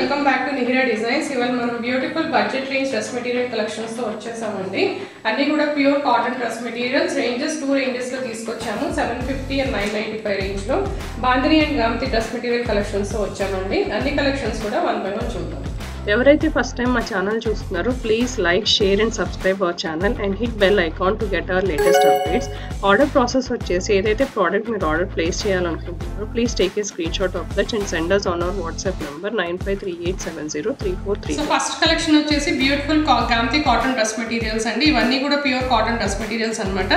Welcome back to Nihira designs. ఇవాళ మనం beautiful budget range dress material collections తో వచ్చేసామండి. అన్ని కూడా pure cotton dress materials two ranges లో తీసుకొచ్చాము. 750 అండ్ 995 రేంజ్ లో bandhani and gamthi dress material collections తో వచ్చామండి. అన్ని కలెక్షన్స్ కూడా 1 by 1 చూద్దాం. ఎవరైతే ఫస్ట్ టైం మా ఛానల్ చూస్తున్నారో please like, share and subscribe our channel and hit bell icon to get our latest updates. Order process వచ్చేసి ఏదైతే ప్రోడక్ట్ మీరు ఆర్డర్ ప్లేస్ చేయాలనుకుంటున్నారో please take a screen shot of that and send us on our WhatsApp number 9538703433. So first collection వచ్చేసి beautiful గామతి cotton dress materials అండి. ఇవన్నీ కూడా pure cotton dress materials అనమాట.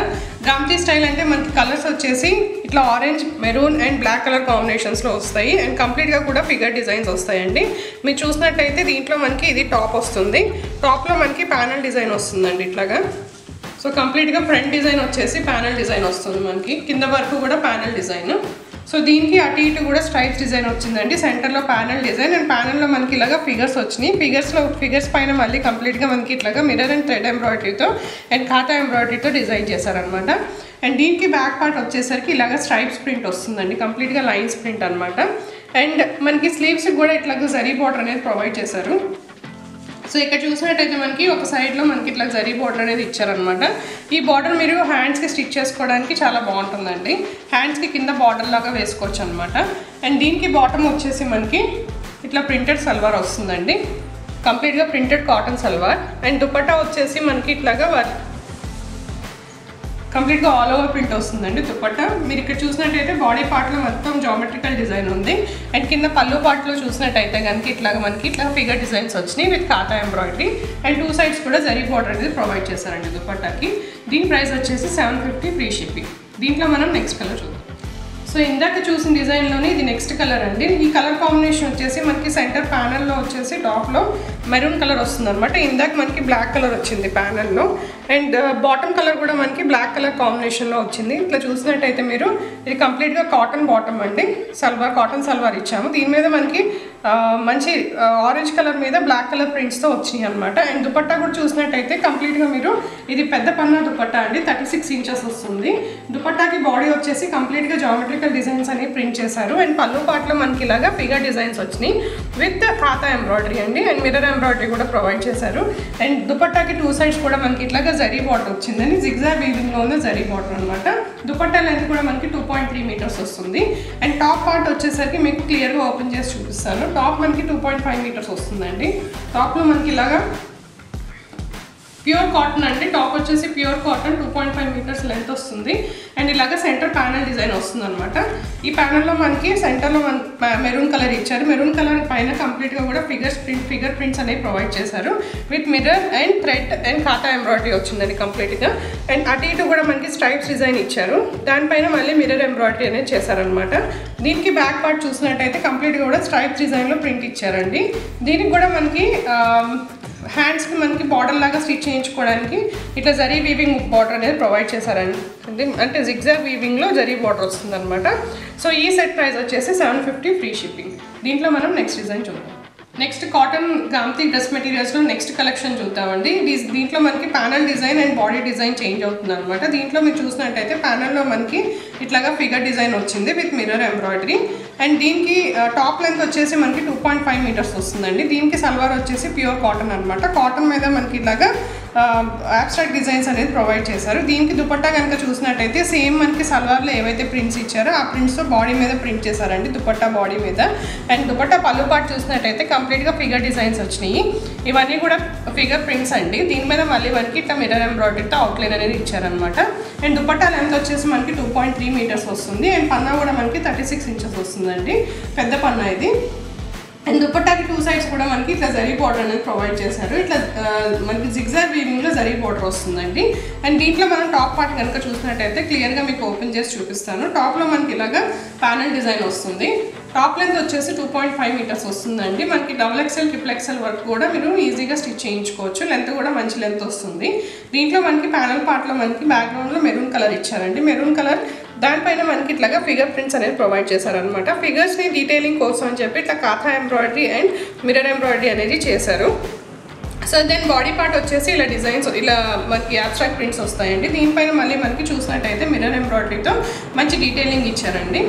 గామతి style అంటే మనకి కలర్స్ వచ్చేసి ఇట్లా orange, maroon and black colour కాంబినేషన్స్లో వస్తాయి అండ్ కంప్లీట్గా కూడా ఫిగర్ డిజైన్స్ వస్తాయండి. మీరు చూసినట్టయితే దీంట్లో మనకి ఇది టాప్ వస్తుంది. టాప్లో మనకి ప్యానల్ డిజైన్ వస్తుందండి ఇట్లాగా. సో కంప్లీట్గా ఫ్రంట్ డిజైన్ వచ్చేసి ప్యానల్ డిజైన్ వస్తుంది మనకి, కింద వరకు కూడా ప్యానల్ డిజైన్. సో దీనికి అటు ఇటు కూడా స్ట్రైప్స్ డిజైన్ వచ్చిందండి. సెంటర్లో ప్యానల్ డిజైన్ అండ్ ప్యానల్లో మనకి ఇలాగా ఫిగర్స్ వచ్చినాయి. ఫిగర్స్ పైన మళ్ళీ కంప్లీట్గా మనకి ఇట్లాగా మిర్రర్ అండ్ థ్రెడ్ ఎంబ్రాయిడరీతో అండ్ ఖాతా ఎంబ్రాయిడరీతో డిజైన్ చేశారనమాట. అండ్ దీనికి బ్యాక్ పార్ట్ వచ్చేసరికి ఇలాగ స్ట్రైప్స్ ప్రింట్ వస్తుందండి, కంప్లీట్గా లైన్స్ ప్రింట్ అనమాట. అండ్ మనకి స్లీవ్స్కి కూడా ఇట్లాగ జరీ బార్డర్ అనేది ప్రొవైడ్ చేశారు. సో ఇక్కడ చూసినట్టయితే మనకి ఒక సైడ్లో మనకి ఇట్లా జరీ బార్డర్ అనేది ఇచ్చారనమాట. ఈ బార్డర్ మీరు హ్యాండ్స్కి స్టిచ్ చేసుకోవడానికి చాలా బాగుంటుందండి. హ్యాండ్స్కి కింద బార్డర్ లాగా వేసుకోవచ్చు అనమాట. అండ్ దీనికి బాటమ్ వచ్చేసి మనకి ఇట్లా ప్రింటెడ్ సల్వార్ వస్తుందండి, కంప్లీట్గా printed cotton salwar. And dupatta వచ్చేసి మనకి ఇట్లాగా కంప్లీట్గా ఆల్ ఓవర్ ప్రింట్ వస్తుందండి దుపట్టా. మీరు ఇక్కడ చూసినట్టయితే బాడీ పార్ట్లో మొత్తం జామెట్రికల్ డిజైన్ ఉంది. అండ్ కింద పళ్ళు పార్ట్లో చూసినట్టయితే కనుక ఇట్లాగా మనకి ఇట్లా ఫిగర్ డిజైన్స్ వచ్చినాయి విత్ ఖాతా ఎంబ్రాయిడరీ. అండ్ 2 sides కూడా జరీ బార్డర్ అనేది ప్రొవైడ్ చేశారండి దుపట్టాకి. దీని ప్రైస్ వచ్చేసి 750 ఫ్రీ షిప్పింగ్. దీంట్లో మనం నెక్స్ట్ కలర్ చూద్దాం. సో ఇందాక చూసిన డిజైన్లోనే ఇది నెక్స్ట్ కలర్ అండి. ఈ కలర్ కాంబినేషన్ వచ్చేసి మనకి సెంటర్ ప్యానల్లో వచ్చేసి టాప్లో మెరూన్ కలర్ వస్తుంది అనమాట. ఇందాక మనకి బ్లాక్ కలర్ వచ్చింది ప్యానల్లో. అండ్ బాటమ్ కలర్ కూడా మనకి బ్లాక్ కలర్ కాంబినేషన్లో వచ్చింది. ఇట్లా చూసినట్టయితే మీరు ఇది కంప్లీట్గా కాటన్ బాటమ్ అండి. కాటన్ సల్వార్ ఇచ్చాము. దీని మీద మనకి మంచి ఆరెంజ్ కలర్ మీద బ్లాక్ కలర్ ప్రింట్స్తో వచ్చినాయి అనమాట. అండ్ దుపట్టా కూడా చూసినట్టయితే కంప్లీట్గా మీరు ఇది పెద్ద పన్నా దుపట్టా అండి, 36 inches వస్తుంది. దుపట్టాకి బాడీ వచ్చేసి కంప్లీట్గా జామెట్రికల్ డిజైన్స్ అనేవి ప్రింట్ చేశారు. అండ్ పళ్ళు పార్ట్లో మనకి ఇలాగా ఫిగర్ డిజైన్స్ వచ్చినాయి విత్ ఖాతా ఎంబ్రాయిడరీ అండి. అండ్ మిర్రర్ ఎంబ్రాయిడరీ కూడా ప్రొవైడ్ చేశారు. అండ్ దుపట్టాకి 2 sides కూడా మనకి ఇట్లాగా జరీ బార్డర్ వచ్చిందని జిగ్జాగ్ వీవింగ్లో ఉన్న జరీ బార్డర్ అనమాట. దుపట్టా లెంత్ కూడా మనకి 2.3 meters వస్తుంది. అండ్ టాప్ పార్ట్ వచ్చేసరికి మీకు క్లియర్గా ఓపెన్ చేసి చూపిస్తాను. టాప్ మనకి 2.5 meters వస్తుందండి. టాప్లో మనకి ఇలాగా ప్యూర్ కాటన్ అండి. టాప్ వచ్చేసి ప్యూర్ కాటన్ 2.5 meters లెంత్ వస్తుంది. అండ్ ఇలాగ సెంటర్ ప్యానల్ డిజైన్ వస్తుంది అనమాట. ఈ ప్యానల్లో మనకి సెంటర్లో మెరూన్ కలర్ ఇచ్చారు. మెరూన్ కలర్ పైన కంప్లీట్గా కూడా ఫిగర్ ప్రింట్స్ అనేవి ప్రొవైడ్ చేశారు with mirror and thread and ఖాతా ఎంబ్రాయిడరీ వచ్చిందండి కంప్లీట్గా. అండ్ అటు ఇటు కూడా మనకి స్ట్రైప్స్ డిజైన్ ఇచ్చారు. దానిపైన మళ్ళీ మిర్రర్ ఎంబ్రాయిడరీ అనేది చేశారనమాట. దీనికి బ్యాక్ పార్ట్ చూసినట్టయితే కంప్లీట్గా కూడా స్ట్రైప్స్ డిజైన్లో ప్రింట్ ఇచ్చారండి. దీనికి కూడా మనకి హ్యాండ్స్కి మనకి బార్డర్ లాగా స్టిచ్ చేయించుకోవడానికి ఇట్లా జరీ వీవింగ్ బార్డర్ అనేది ప్రొవైడ్ చేశారండి. అంటే జిగ్జాగ్ వీవింగ్లో జరీ బార్డర్ వస్తుంది అనమాట. సో ఈ సెట్ ప్రైస్ వచ్చేసి 750 ఫ్రీ షిప్పింగ్. దీంట్లో మనం నెక్స్ట్ డిజైన్ చూద్దాం. నెక్స్ట్ కాటన్ గామతి డ్రెస్ మెటీరియల్స్లో నెక్స్ట్ కలెక్షన్ చూద్దామండి. దీంట్లో మనకి panel design and body design change అవుతుంది అనమాట. దీంట్లో మీరు చూసినట్టయితే ప్యానల్లో మనకి ఇట్లాగా ఫిగర్ డిజైన్ వచ్చింది విత్ మిర్రర్ ఎంబ్రాయిడరీ. అండ్ దీనికి టాప్ లెంత్ వచ్చేసి మనకి 2.5 meters వస్తుందండి. దీనికి సల్వార్ వచ్చేసి ప్యూర్ కాటన్ అనమాట. కాటన్ మీద మనకి ఇలాగా అబ్స్ట్రాక్ట్ డిజైన్స్ అనేది ప్రొవైడ్ చేశారు. దీనికి దుపట్టా కనుక చూసినట్టయితే సేమ్ మనకి సల్వార్లో ఏవైతే ప్రింట్స్ ఇచ్చారో ఆ ప్రింట్స్తో బాడీ మీద ప్రింట్ చేశారండి దుపట్టా బాడీ మీద. అండ్ దుపట్టా పళ్ళు పార్ట్ చూసినట్టయితే కంప్లీట్గా ఫిగర్ డిజైన్స్ వచ్చినాయి. ఇవన్నీ కూడా ఫిగర్ ప్రింట్స్ అండి. దీని మీద మళ్ళీ మనకి ఇట్లా మిర్రర్ ఎంబ్రాయిడరీతో అవుట్లైన్ అనేది ఇచ్చారనమాట. అండ్ దుపట్టా లెంత్ వచ్చేసి మనకి 2.3 meters వస్తుంది. అండ్ పన్నా కూడా మనకి 36 inches వస్తుందండి, పెద్ద పన్నా ఇది. అండ్ దుపట్టాకి 2 sides కూడా మనకి ఇట్లా జరీ బార్డర్ అనేది ప్రొవైడ్ చేశారు. ఇట్లా మనకి జిగ్జాగ్ వీవింగ్లో జరీ బార్డర్ వస్తుందండి. అండ్ దీంట్లో మనం టాప్ పార్ట్ కనుక చూసినట్టయితే క్లియర్గా మీకు ఓపెన్ చేసి చూపిస్తాను. టాప్లో మనకి ఇలాగా ప్యానల్ డిజైన్ వస్తుంది. టాప్ లెంత్ వచ్చేసి 2.5 meters వస్తుందండి. మనకి XXL, XXL వరకు కూడా మీరు ఈజీగా స్టిచ్ చేయించుకోవచ్చు. లెంత్ కూడా మంచి లెంత్ వస్తుంది. దీంట్లో మనకి ప్యానల్ పార్ట్లో మనకి బ్యాక్గ్రౌండ్లో మెరూన్ కలర్ ఇచ్చారండి. మెరూన్ కలర్ దానిపైన మనకి ఇట్లాగా ఫిగర్ ప్రింట్స్ అనేది ప్రొవైడ్ చేశారనమాట. ఫిగర్స్ని డీటెయిలింగ్ కోసం అని చెప్పి ఇట్లా ఖాతా ఎంబ్రాయిడరీ అండ్ మిర్రర్ ఎంబ్రాయిడరీ అనేది చేశారు. సో దెన్ బాడీ పార్ట్ వచ్చేసి ఇలా డిజైన్స్ ఇలా మనకి అబ్స్ట్రాక్ట్ ప్రింట్స్ వస్తాయండి. దీనిపైన మళ్ళీ మనకి చూసినట్టయితే మిర్రర్ ఎంబ్రాయిడరీతో మంచి డీటెయిలింగ్ ఇచ్చారండి.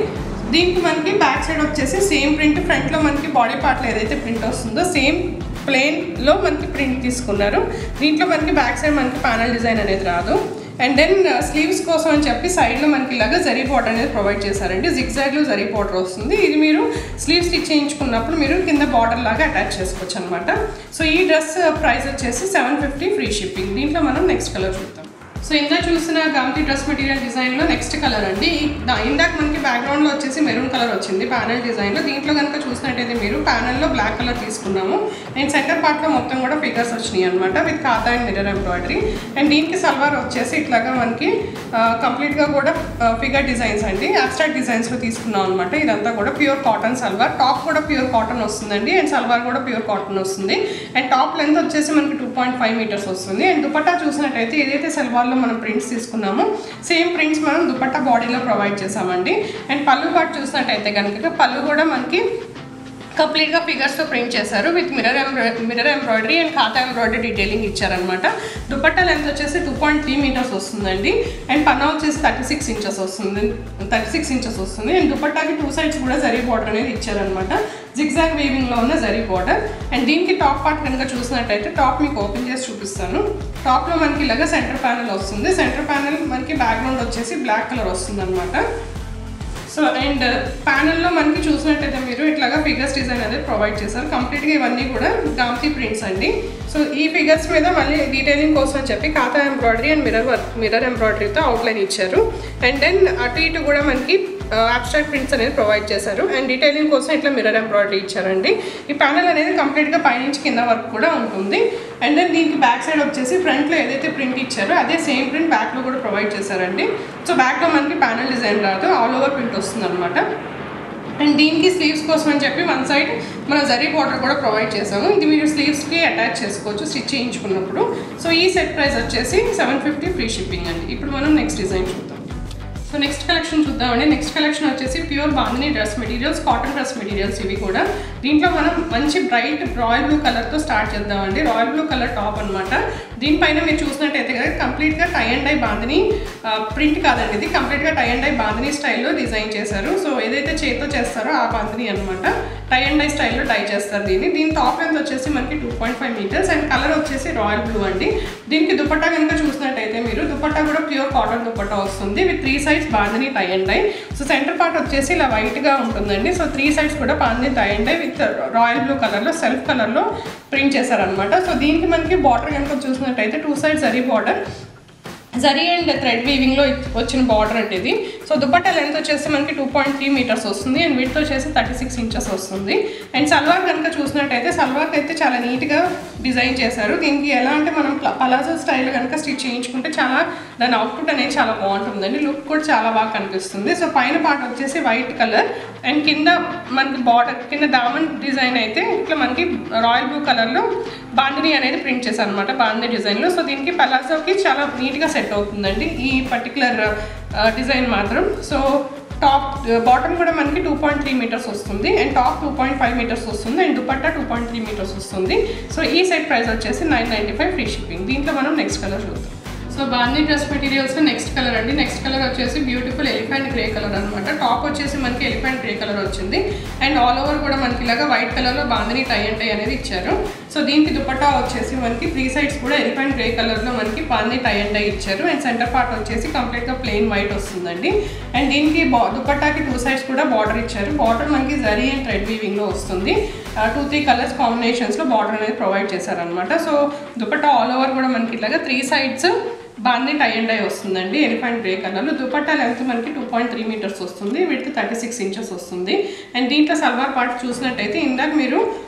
దీనికి మనకి బ్యాక్ సైడ్ వచ్చేసి సేమ్ ప్రింట్, ఫ్రంట్లో మనకి బాడీ పార్ట్లో ఏదైతే ప్రింట్ వస్తుందో సేమ్ ప్లెయిన్లో మనకి ప్రింట్ తీసుకున్నారు. దీంట్లో మనకి బ్యాక్ సైడ్ మనకి ప్యానల్ డిజైన్ అనేది రాదు. అండ్ దెన్ స్లీవ్స్ కోసం అని చెప్పి సైడ్లో మనకి ఇలాగా జరీ బార్డర్ అనేది ప్రొవైడ్ చేశారండి. జిగ్జాగ్లో జరీ బార్డర్ వస్తుంది. ఇది మీరు స్లీవ్ స్టిచ్ చేయించుకున్నప్పుడు మీరు కింద బార్డర్ లాగా అటాచ్ చేసుకోవచ్చు అనమాట. సో ఈ డ్రెస్ ప్రైస్ వచ్చేసి 750 ఫ్రీ షిప్పింగ్. దీంట్లో మనం నెక్స్ట్ కలర్ చూద్దాం. సో ఇందా చూసిన గాంధీ డ్రెస్ మెటీరియల్ డిజైన్లో నెక్స్ట్ కలర్ అండి. ఇందాక మనకి బ్యాక్గ్రౌండ్లో వచ్చేసి మెరూన్ కలర్ వచ్చింది ప్యానల్ డిజైన్లో. దీంట్లో కనుక చూసినట్టయితే మీరు ప్యానల్లో బ్లాక్ కలర్ తీసుకున్నాము. అండ్ సెంటర్ పార్ట్లో మొత్తం కూడా ఫిగర్స్ వచ్చినాయి అనమాట విత్ ఖాతా అండ్ మిర్రర్ ఎంబ్రాయిడరీ. అండ్ దీనికి సల్వార్ వచ్చేసి ఇట్లాగా మనకి కంప్లీట్గా కూడా ఫిగర్ డిజైన్స్ అండి, అబ్స్ట్రాక్ట్ డిజైన్స్లో తీసుకున్నాం అనమాట. ఇదంతా కూడా ప్యూర్ కాటన్ సల్వార్. టాప్ కూడా ప్యూర్ కాటన్ వస్తుందండి అండ్ సల్వార్ కూడా ప్యూర్ కాటన్ వస్తుంది. అండ్ టాప్ లెంత్ వచ్చేసి మనకి 2.5 మీటర్స్ వస్తుంది. అండ్ దుపట్టా చూసినట్టయితే ఏదైతే సల్వార్లో మనం ప్రింట్స్ తీసుకున్నాము సేమ్ ప్రింట్స్ మనం దుపట్టా బాడీలో ప్రొవైడ్ చేసామండి. అండ్ పళ్ళు పార్ట్ చూసినట్టయితే కనుక పళ్ళు కూడా మనకి కంప్లీట్గా ఫిగర్స్తో ప్రింట్ చేశారు విత్ మిర్రర్ ఎంబ్రాయిడరీ అండ్ ఖాతా ఎంబ్రాయిడరీ డీటెయిలింగ్ ఇచ్చారనమాట. దుపట్టా లెంత్ వచ్చేసి 2.3 మీటర్స్ వస్తుందండి. అండ్ పన్నా వచ్చేసి 36 ఇంచెస్ వస్తుంది. అండ్ దుపట్టాకి 2 సైడ్స్ కూడా జరీ బార్డర్ అనేది ఇచ్చారనమాట, జిగ్జాగ్ వీవింగ్లో ఉన్న జరీ బార్డర్. అండ్ దీనికి టాప్ పార్ట్ కనుక చూసినట్టయితే టాప్ మీకు ఓపెన్ చేసి చూపిస్తాను. టాప్లో మనకి ఇలాగా సెంటర్ ప్యానల్ వస్తుంది. సెంటర్ ప్యానల్ మనకి బ్యాక్గ్రౌండ్ వచ్చేసి బ్లాక్ కలర్ వస్తుంది అనమాట. సో అండ్ ప్యానల్లో మనకి చూసినట్టయితే మీరు ఇట్లాగా ఫిగర్స్ డిజైన్ అనేది ప్రొవైడ్ చేశారు. కంప్లీట్గా ఇవన్నీ కూడా గాంధీ ప్రింట్స్ అండి. సో ఈ ఫిగర్స్ మీద మళ్ళీ డీటెయిలింగ్ కోసం అని చెప్పి ఖాతా ఎంబ్రాయిడరీ అండ్ మిర్రర్ ఎంబ్రాయిడరీతో అవుట్లైన్ ఇచ్చారు. అండ్ దెన్ అటు ఇటు కూడా మనకి అబ్స్ట్రాక్ట్ ప్రింట్స్ అనేది ప్రొవైడ్ చేశారు. అండ్ డీటెయిలింగ్ కోసం ఇట్లా మిర్రర్ ఎంబ్రాయిడరీ ఇచ్చారండి. ఈ ప్యానల్ అనేది కంప్లీట్గా పైనుంచి కింద వరకు కూడా ఉంటుంది. అండ్ దెన్ దీనికి బ్యాక్ సైడ్ వచ్చేసి ఫ్రంట్లో ఏదైతే ప్రింట్ ఇచ్చారో అదే సేమ్ ప్రింట్ బ్యాక్లో కూడా ప్రొవైడ్ చేశారండి. సో బ్యాక్లో మనకి ప్యానల్ డిజైన్ రాదు, ఆల్ ఓవర్ ప్రింట్ వస్తుంది అనమాట. అండ్ దీనికి స్లీవ్స్ కోసం అని చెప్పి వన్ సైడ్ మనం జరీ బార్డర్ కూడా ప్రొవైడ్ చేసాము. ఇది మీరు స్లీవ్స్కి అటాచ్ చేసుకోవచ్చు స్టిచ్ చేయించుకున్నప్పుడు. సో ఈ సెట్ ప్రైస్ వచ్చేసి 750 ఫ్రీ షిప్పింగ్ అండి. ఇప్పుడు మనం నెక్స్ట్ డిజైన్ చూద్దాం. సో నెక్స్ట్ కలెక్షన్ చూద్దామండి. నెక్స్ట్ కలెక్షన్ వచ్చేసి pure bandhani dress materials, cotton dress materials ఇవి కూడా. దీంట్లో మనం మంచి బ్రైట్ రాయల్ బ్లూ కలర్తో స్టార్ట్ చేద్దామండి. రాయల్ బ్లూ కలర్ టాప్ అనమాట. దీనిపైన మీరు చూసినట్టయితే కదా కంప్లీట్గా tie and dye bandhani print కాదండి, ఇది కంప్లీట్గా టై అండ్ డై బాందిని స్టైల్లో డిజైన్ చేశారు. సో ఏదైతే చేతితో చేస్తారో ఆ బాందిని అనమాట, టై అండ్ డై స్టైల్లో టై చేస్తారు దీన్ని. దీని టాప్ లెంత్ వచ్చేసి మనకి 2.5 మీటర్స్ అండ్ కలర్ వచ్చేసి రాయల్ బ్లూ అండి. దీనికి దుపట్టా కనుక చూసినట్టయితే మీరు దుపట్టా కూడా ప్యూర్ కాటన్ దుపట్టా వస్తుంది with 3 sides bandhani tie and dye. So centre part వచ్చేసి ఇలా వైట్గా ఉంటుందండి. సో 3 సైడ్స్ కూడా bandhani tie and dye with royal blue కలర్లో సెల్ఫ్ కలర్లో ప్రింట్ చేశారనమాట. సో దీనికి మనకి బార్డర్ కనుక చూసినట్టయితే 2 sides zari border, zari and thread వీవింగ్లో వచ్చిన బార్డర్ అంటే ఇది. సో దుపట్టా లెంత్ వచ్చేసి మనకి 2.3 మీటర్స్ వస్తుంది అండ్ విడ్త్ వచ్చేసి 36 ఇంచెస్ వస్తుంది. అండ్ సల్వార్ కనుక చూసినట్టయితే సల్వార్కి అయితే చాలా నీట్గా డిజైన్ చేశారు. దీనికి ఎలా అంటే మనం పలాజో స్టైల్ కనుక స్టిచ్ చేయించుకుంటే చాలా దాని అవుట్పుట్ అనేది చాలా బాగుంటుందండి, లుక్ కూడా చాలా బాగా కనిపిస్తుంది. సో పైన పార్ట్ వచ్చేసి వైట్ కలర్ అండ్ కింద మనకి బార్డర్ కింద దామన్ డిజైన్ అయితే ఇట్లా మనకి రాయల్ బ్లూ కలర్లో బాందిని అనేది ప్రింట్ చేశారు అనమాట, బాందిని డిజైన్లో. సో దీనికి పలాజోకి చాలా నీట్గా సెట్ అవుతుందండి ఈ పర్టికులర్ డిజైన్ మాత్రం. సో టాప్ బాటమ్ కూడా మనకి 2.3 మీటర్స్ వస్తుంది అండ్ టాప్ 2.5 మీటర్స్ వస్తుంది అండ్ దుపట్టా 2.3 మీటర్స్ వస్తుంది. సో ఈ సెట్ ప్రైస్ వచ్చేసి 995 ఫ్రీ షిప్పింగ్. దీంట్లో మనం నెక్స్ట్ కలర్ చూద్దాం. So bandhani dress materials next colour అండి. నెక్స్ట్ కలర్ వచ్చేసి బ్యూటిఫుల్ ఎలిఫెంట్ గ్రే కలర్ అనమాట. టాప్ వచ్చేసి మనకి ఎలిఫెంట్ గ్రే కలర్ వచ్చింది అండ్ ఆల్ ఓవర్ కూడా మనకి ఇలాగా వైట్ కలర్లో బాందిని టై అండ్ టై అనేది ఇచ్చారు. సో దీనికి దుపట్టా వచ్చేసి మనకి 3 సైడ్స్ కూడా ఎలిఫెంట్ గ్రే కలర్లో మనకి బాందిని టై అండ్ టై ఇచ్చారు అండ్ సెంటర్ పార్ట్ వచ్చేసి కంప్లీట్గా ప్లెయిన్ వైట్ వస్తుందండి. అండ్ దీనికి దుపట్టాకి 2 సైడ్స్ కూడా బార్డర్ ఇచ్చారు. బార్డర్ మనకి జరీ అండ్ థ్రెడ్ వీవింగ్లో వస్తుంది. 2-3 కలర్స్ కాంబినేషన్స్లో బార్డర్ అనేది ప్రొవైడ్ చేశారనమాట. సో దుపట్టా ఆల్ ఓవర్ కూడా మనకి ఇలాగా 3 sides bandhani tie and dye వస్తుందండి ఎలిఫెంట్ గ్రే కలర్లో. దుపట్టా లెంత్ మనకి 2.3 మీటర్స్ వస్తుంది, విడ్త్ 36 ఇంచెస్ వస్తుంది. అండ్ దీంట్లో సల్వార్ పార్ట్ చూసినట్టయితే ఇందాక మీరు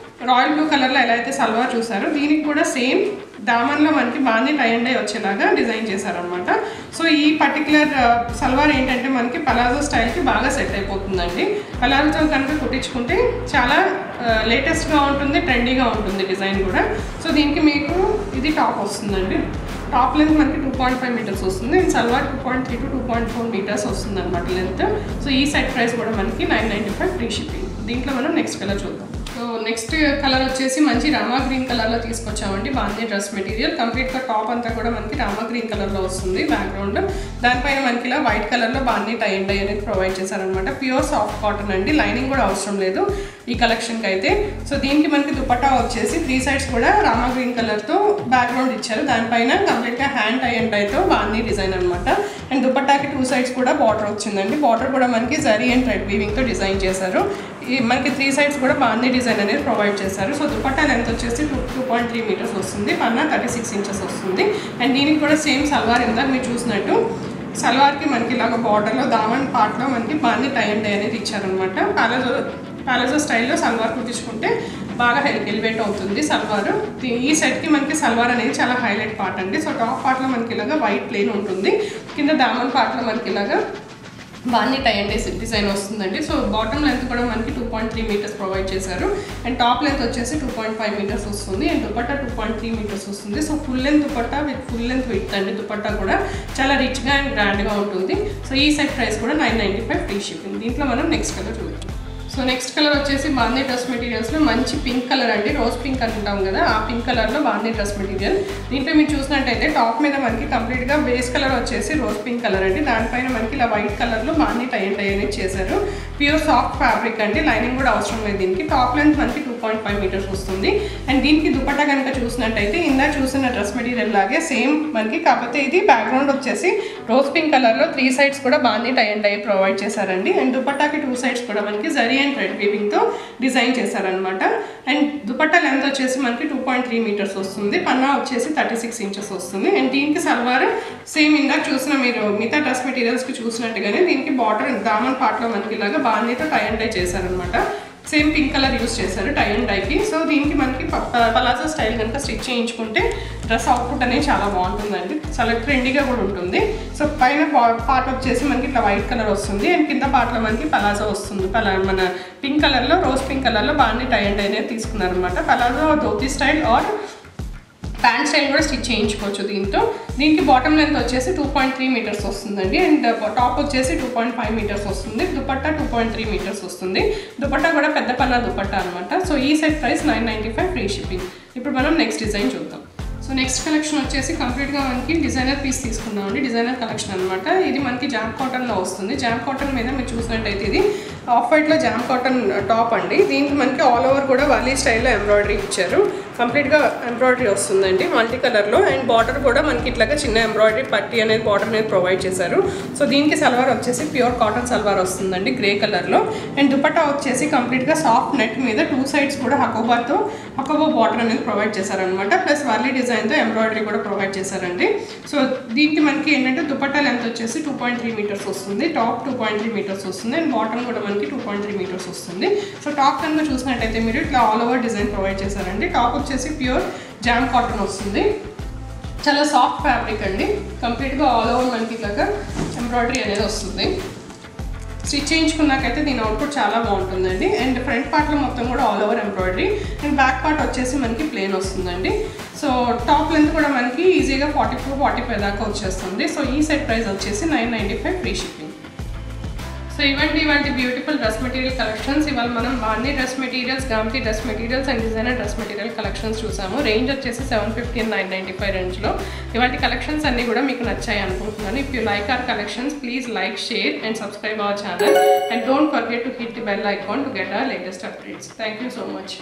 రాయల్ బ్లూ కలర్లో ఎలా అయితే సల్వార్ చూసారో దీనికి కూడా సేమ్ దామన్లో మనకి బాందిని టై అండ్ డై వచ్చేలాగా డిజైన్ చేశారనమాట. సో ఈ పర్టికులర్ సల్వార్ ఏంటంటే మనకి పలాజో స్టైల్కి బాగా సెట్ అయిపోతుందండి. పలాజో కనుక కుట్టించుకుంటే చాలా లేటెస్ట్గా ఉంటుంది, ట్రెండీగా ఉంటుంది డిజైన్ కూడా. సో దీనికి మీకు ఇది టాప్ వస్తుందండి. టాప్ లెంత్ మనకి 2.5 మీటర్స్ వస్తుంది అండ్ సల్వార్ 2.3 to 2.4 మీటర్స్ వస్తుంది అనమాట లెంత్. సో ఈ సెట్ ప్రైస్ కూడా మనకి 995 ఫ్రీ షిప్పింగ్. దీంట్లో మనం నెక్స్ట్ కలర్ చూద్దాం. సో నెక్స్ట్ కలర్ వచ్చేసి మంచి రామా గ్రీన్ కలర్లో తీసుకొచ్చామండి బాందీ డ్రెస్ మెటీరియల్. కంప్లీట్గా టాప్ అంతా కూడా మనకి రామా గ్రీన్ కలర్లో వస్తుంది బ్యాక్గ్రౌండ్. దానిపైన మనకి ఇలా వైట్ కలర్లో బాందీ టై అండ్ డై అనేది ప్రొవైడ్ చేశారనమాట. ప్యూర్ సాఫ్ట్ కాటన్ అండి, లైనింగ్ కూడా అవసరం లేదు ఈ కలెక్షన్కి అయితే. సో దీనికి మనకి దుపట్టా వచ్చేసి 3 సైడ్స్ కూడా రామా గ్రీన్ కలర్తో బ్యాక్గ్రౌండ్ ఇచ్చారు. దానిపైన కంప్లీట్గా హ్యాండ్ టై అండ్ డైతో బాందీ డిజైన్ అనమాట. అండ్ దుపట్టాకి 2 సైడ్స్ కూడా బార్డర్ వచ్చిందండి. బార్డర్ కూడా మనకి జరీ అండ్ థ్రెడ్ వీవింగ్తో డిజైన్ చేశారు. మనకి 3 సైడ్స్ కూడా బాందీ డిజైన్ అనేది ప్రొవైడ్ చేశారు. సో దుపట్టా లెంత్ వచ్చేసి 2.3 మీటర్స్ వస్తుంది, పన్నా 36 ఇంచెస్ వస్తుంది. అండ్ దీనికి కూడా సేమ్ సల్వార్ ఇందాక మీరు చూసినట్టు సల్వార్కి మనకి ఇలాగ బార్డర్లో దామన్ పార్ట్లో మనకి బాందీ టై అండ్ డై అనేది ఇచ్చారనమాట. ప్యాలజో స్టైల్లో సల్వార్ కుట్టించుకుంటే బాగా ఎలివేట్ అవుతుంది సల్వార్. ఈ సెట్కి మనకి సల్వార్ అనేది చాలా హైలైట్ పార్ట్ అండి. సో టాప్ పార్ట్లో మనకి ఇలాగా వైట్ ప్లెయిన్ ఉంటుంది, కింద దామన్ పార్ట్లో మనకి ఇలాగా బాందీ టై అండ్ డై డిజైన్ వస్తుందండి. సో బాటమ్ లెంత్ కూడా మనకి 2.3 మీటర్స్ ప్రొవైడ్ చేశారు. అండ్ టాప్ లెంత్ వచ్చేసి 2.5 మీటర్స్ వస్తుంది. అండ్ దుపట్టా 2.3 మీటర్స్ వస్తుంది. So full length dupatta with full length with అండి. దుపట్టా కూడా చాలా రిచ్గా అండ్ గ్రాండ్గా ఉంటుంది. సో ఈ సెట్ ప్రైస్ కూడా 995 ఫ్రీ షిప్పింగ్. దీంట్లో మనం నెక్స్ట్ కలర్ చూద్దాం. సో నెక్స్ట్ కలర్ వచ్చేసి బాందీ డ్రెస్ మెటీరియల్స్లో మంచి పింక్ కలర్ అండి, రోజ్ పింక్ అంటాం కదా ఆ పింక్ కలర్లో బాందీ డ్రెస్ మెటీరియల్. దీంట్లో మీరు చూసినట్టయితే టాప్ మీద మనకి కంప్లీట్గా బేస్ కలర్ వచ్చేసి రోజ్ పింక్ కలర్ అండి. దానిపైన మనకి ఇలా వైట్ కలర్లో బాందీ టై అండ్ డై అనేది చేశారు. ప్యూర్ సాఫ్ట్ ఫ్యాబ్రిక్ అండి, లైనింగ్ కూడా అవసరం లేదు దీనికి. టాప్ లెంత్ మనకి 2.5 మీటర్స్ వస్తుంది. అండ్ దీనికి దుపట్టా కనుక చూసినట్టయితే ఇందా చూసిన డ్రెస్ మెటీరియల్ లాగే సేమ్ మనకి, కాకపోతే ఇది బ్యాక్గ్రౌండ్ వచ్చేసి రోజ్ పింక్ కలర్లో 3 సైడ్స్ కూడా బాందీ టై అండ్ డై ప్రొవైడ్ చేశారండి. అండ్ దుపట్టాకి 2 సైడ్స్ కూడా మనకి జరీ అండ్ థ్రెడ్ వీవింగ్తో డిజైన్ చేశారనమాట. అండ్ దుపట్టా లెంత్ వచ్చేసి మనకి 2.3 మీటర్స్ వస్తుంది, పన్నా వచ్చేసి 36 ఇంచెస్ వస్తుంది. అండ్ దీనికి సల్వార్ సేమ్ ఇందాక చూసిన మీరు మిగతా డ్రెస్ మెటీరియల్స్కి చూసినట్టుగానే దీనికి బార్డర్ దామన్ పార్ట్లో మనకి ఇలాగా బాందీతో టై అండ్ డై చేశారనమాట. సేమ్ పింక్ కలర్ యూస్ చేశారు టై అండ్ డైకి. సో దీనికి మనకి పలాజో స్టైల్ కనుక స్టిచ్ చేయించుకుంటే డ్రెస్ అవుట్పుట్ అనేది చాలా బాగుంటుందండి, చాలా ట్రెండీగా కూడా ఉంటుంది. సో పైన పార్ట్ వచ్చేసి మనకి ఇట్లా వైట్ కలర్ వస్తుంది. అండ్ కింద పార్ట్లో మనకి పలాజో వస్తుంది. మన పింక్ కలర్లో రోజ్ పింక్ కలర్లో బాందీ టై అండ్ డై అనేది తీసుకున్నారనమాట. Palazzo dhoti style or pant style కూడా స్టిచ్ చేయించుకోవచ్చు దీంతో. దీనికి బాటమ్ లెంత్ వచ్చేసి 2.3 మీటర్స్ వస్తుందండి. అండ్ టాప్ వచ్చేసి 2.5 మీటర్స్ వస్తుంది. దుపట్టా 2.3 మీటర్స్ వస్తుంది. దుపట్టా కూడా పెద్ద పన్నా దుపట్టా అనమాట. సో ఈ సెట్ ప్రైస్ 995 ఫ్రీ షిప్పింగ్. ఇప్పుడు మనం నెక్స్ట్ డిజైన్ చూద్దాం. సో నెక్స్ట్ కలెక్షన్ వచ్చేసి కంప్లీట్గా మనకి డిజైనర్ పీస్ తీసుకున్నామండి, డిజైనర్ కలెక్షన్ అనమాట. ఇది మనకి జామ్ కాటన్లో వస్తుంది. జామ్ కాటన్ మీద మీరు చూసినట్టయితే ఇది ఆఫ్ వైట్లో జామ్ కాటన్ టాప్ అండి. దీనికి మనకి ఆల్ ఓవర్ కూడా వర్లీ స్టైల్లో ఎంబ్రాయిడరీ ఇచ్చారు. కంప్లీట్గా ఎంబ్రాయిడరీ వస్తుందండి మల్టీ కలర్లో. అండ్ బార్డర్ కూడా మనకి ఇట్లాగా చిన్న ఎంబ్రాయిడరీ పట్టి అనేది బార్డర్ అనేది ప్రొవైడ్ చేశారు. సో దీనికి సల్వార్ వచ్చేసి ప్యూర్ కాటన్ సల్వార్ వస్తుందండి గ్రే కలర్లో. అండ్ దుపట్టా వచ్చేసి కంప్లీట్గా సాఫ్ట్ నెట్ మీద 2 సైడ్స్ కూడా హకోబా బార్డర్ అనేది ప్రొవైడ్ చేశారనమాట. ప్లస్ వర్లీ డిజైన్తో ఎంబ్రాయిడరీ కూడా ప్రొవైడ్ చేశారండి. సో దీనికి మనకి ఏంటంటే దుపట్టా లెంత్ వచ్చేసి 2.3 మీటర్స్ వస్తుంది, టాప్ 2.3 మీటర్స్ వస్తుంది. అండ్ బాటమ్ కూడా మనకి 2.3 మీటర్స్ వస్తుంది. సో టాప్ కనుక చూసినట్టయితే మీరు ఇట్లా ఆల్ ఓవర్ డిజైన్ ప్రొవైడ్ చేశారండి. టాప్ వచ్చేసి ప్యూర్ జామ్ కాటన్ వస్తుంది, చాలా సాఫ్ట్ ఫ్యాబ్రిక్ అండి. కంప్లీట్గా ఆల్ ఓవర్ మనకి ఇలాగా ఎంబ్రాయిడరీ అనేది వస్తుంది. స్టిచ్ చేయించుకున్నాకైతే దీని అవుట్పుట్ చాలా బాగుంటుందండి. అండ్ ఫ్రంట్ పార్ట్లో మొత్తం కూడా all over embroidery. And back part వచ్చేసి మనకి ప్లెయిన్ వస్తుందండి. సో టాప్ లెంత్ కూడా మనకి ఈజీగా 44-45 దాకా వచ్చేస్తుంది. సో ఈ సెట్ ప్రైస్ వచ్చేసి 995 ఫ్రీ షిప్పింగ్. సో ఇవాంటి బ్యూటిఫుల్ డ్రెస్ మెటీరియల్ కలెక్షన్స్. ఇవాళ మనం bandhani dress materials, gamthi dress materials and designer dress material collections చూసాము. రేంజ్ వచ్చేసి 750 and 995 రేంజ్లో. ఇవాంటి కలెక్షన్స్ అన్నీ కూడా మీకు నచ్చాయి అనుకుంటున్నాను. If you like our collections, please like, share and subscribe our channel. And don't forget to hit the bell icon to get our latest updates. Thank you so much.